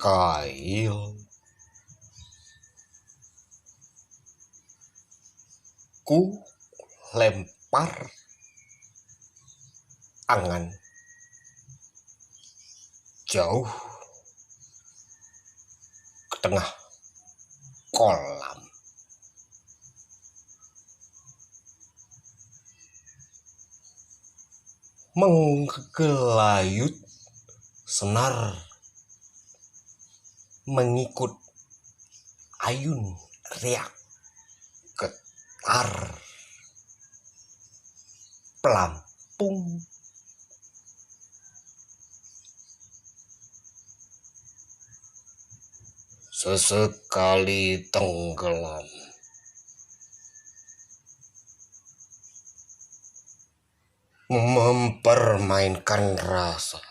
kail, ku lempar angan jauh ke tengah kolam. Menggelayut senar mengikut ayun riak getar pelampung. Sesekali tenggelam, mempermainkan rasa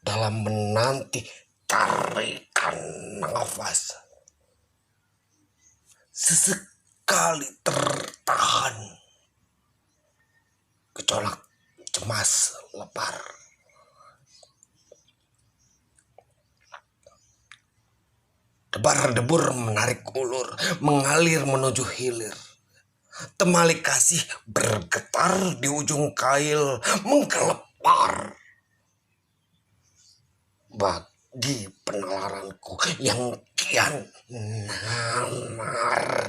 dalam menanti tarikan nafas. Sesekali tertahan, gejolak cemas lebar. Debar-debur menarik ulur, mengalir menuju hilir. Temali kasih bergetar di ujung kail, menggelepar. Bagi penalaranku yang kian namar.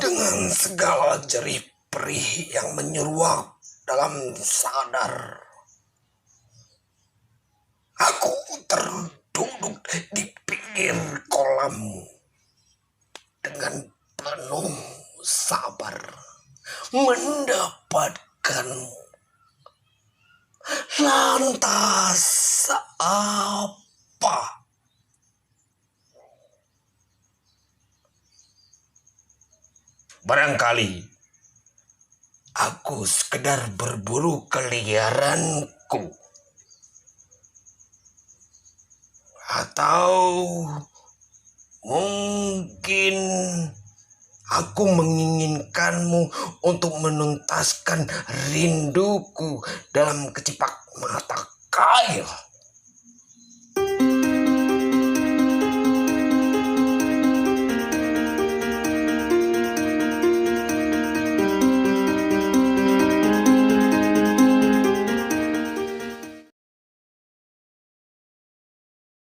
Dengan segala jerih perih yang menyeruak dalam sadar, aku terduduk di pinggir kolammu dengan penuh sabar mendapatkanmu. Lantas apa? Barangkali aku sekedar berburu keliaranku, atau mungkin aku menginginkanmu untuk menuntaskan rinduku dalam kecipak mata kail.